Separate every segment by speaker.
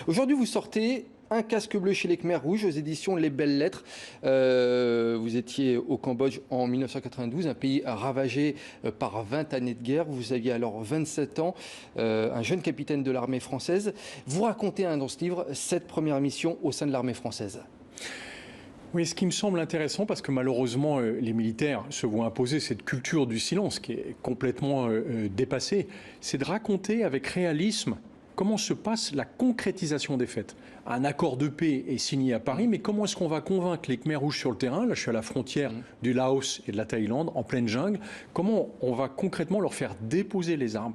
Speaker 1: Aujourd'hui, vous sortez Un casque bleu chez les Khmers rouges aux éditions Les Belles Lettres. Vous étiez au Cambodge en 1992, un pays ravagé par 20 années de guerre. Vous aviez alors 27 ans, un jeune capitaine de l'armée française. Vous racontez dans ce livre cette première mission au sein de l'armée française.
Speaker 2: Oui, ce qui me semble intéressant, parce que malheureusement, les militaires se voient imposer cette culture du silence qui est complètement dépassée, c'est de raconter avec réalisme comment se passe la concrétisation des faits. Un accord de paix est signé à Paris, mais comment est-ce qu'on va convaincre les Khmers rouges sur le terrain? Là, je suis à la frontière du Laos et de la Thaïlande, en pleine jungle. Comment on va concrètement leur faire déposer les armes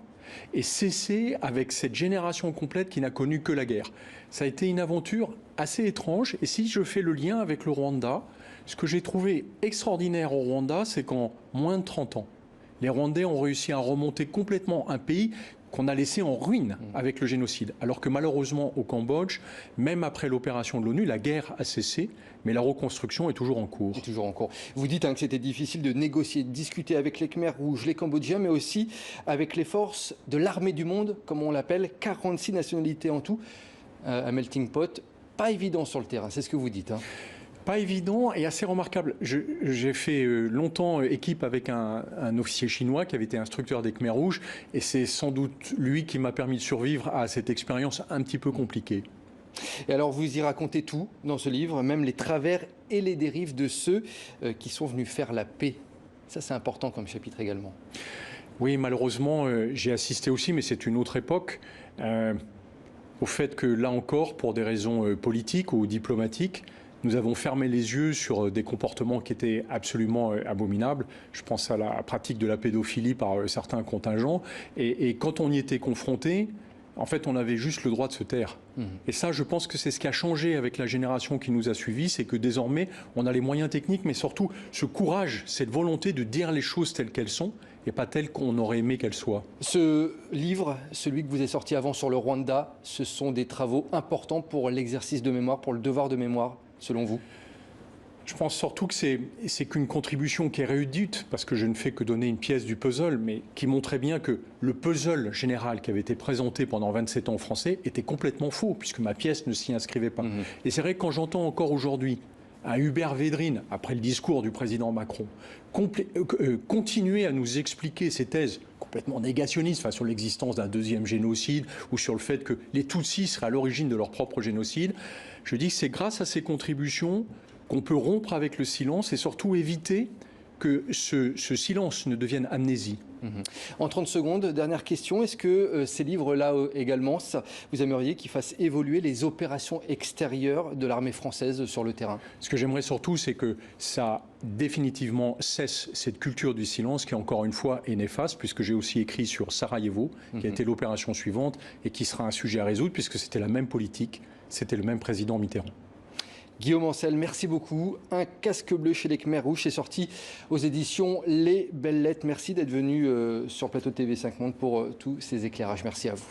Speaker 2: et cesser avec cette génération complète qui n'a connu que la guerre? Ça a été une aventure assez étrange. Et si je fais le lien avec le Rwanda, ce que j'ai trouvé extraordinaire au Rwanda, c'est qu'en moins de 30 ans, les Rwandais ont réussi à remonter complètement un pays qu'on a laissé en ruine avec le génocide. Alors que malheureusement au Cambodge, même après l'opération de l'ONU, la guerre a cessé, mais la reconstruction est toujours en cours.
Speaker 1: Toujours en cours. Vous dites que c'était difficile de négocier, de discuter avec les Khmers rouges, les Cambodgiens, mais aussi avec les forces de l'armée du monde, comme on l'appelle, 46 nationalités en tout, un melting pot. Pas évident sur le terrain, c'est ce que vous dites.
Speaker 2: Pas évident et assez remarquable. J'ai fait longtemps équipe avec un officier chinois qui avait été instructeur des Khmers rouges et c'est sans doute lui qui m'a permis de survivre à cette expérience un petit peu compliquée.
Speaker 1: Et alors vous y racontez tout dans ce livre, même les travers et les dérives de ceux qui sont venus faire la paix. Ça c'est important comme chapitre également.
Speaker 2: Oui, malheureusement j'ai assisté aussi, mais c'est une autre époque, au fait que là encore, pour des raisons politiques ou diplomatiques, nous avons fermé les yeux sur des comportements qui étaient absolument abominables. Je pense à la pratique de la pédophilie par certains contingents. Et quand on y était confronté, en fait, on avait juste le droit de se taire. Et ça, je pense que c'est ce qui a changé avec la génération qui nous a suivis, c'est que désormais, on a les moyens techniques, mais surtout ce courage, cette volonté de dire les choses telles qu'elles sont et pas telles qu'on aurait aimé qu'elles soient.
Speaker 1: Ce livre, celui que vous avez sorti avant sur le Rwanda, ce sont des travaux importants pour l'exercice de mémoire, pour le devoir de mémoire, selon vous?
Speaker 2: Je pense surtout que c'est qu'une contribution qui est réduite, parce que je ne fais que donner une pièce du puzzle, mais qui montrait bien que le puzzle général qui avait été présenté pendant 27 ans aux Français était complètement faux, puisque ma pièce ne s'y inscrivait pas. Et c'est vrai que quand j'entends encore aujourd'hui un Hubert Védrine, après le discours du président Macron, continuer à nous expliquer ces thèses complètement négationnistes sur l'existence d'un deuxième génocide ou sur le fait que les Tutsis seraient à l'origine de leur propre génocide, je dis que c'est grâce à ces contributions qu'on peut rompre avec le silence et surtout éviter que ce silence ne devienne amnésie.
Speaker 1: En 30 secondes, dernière question, est-ce que ces livres-là également, vous aimeriez qu'ils fassent évoluer les opérations extérieures de l'armée française sur le terrain?
Speaker 2: Ce que j'aimerais surtout, c'est que ça définitivement cesse cette culture du silence qui, encore une fois, est néfaste, puisque j'ai aussi écrit sur Sarajevo, qui a été l'opération suivante et qui sera un sujet à résoudre, puisque c'était la même politique, c'était le même président Mitterrand.
Speaker 1: Guillaume Ancel, merci beaucoup. Un casque bleu chez les Khmers rouges, c'est sorti aux éditions Les Belles Lettres. Merci d'être venu sur le plateau de TV5 Monde pour tous ces éclairages. Merci à vous.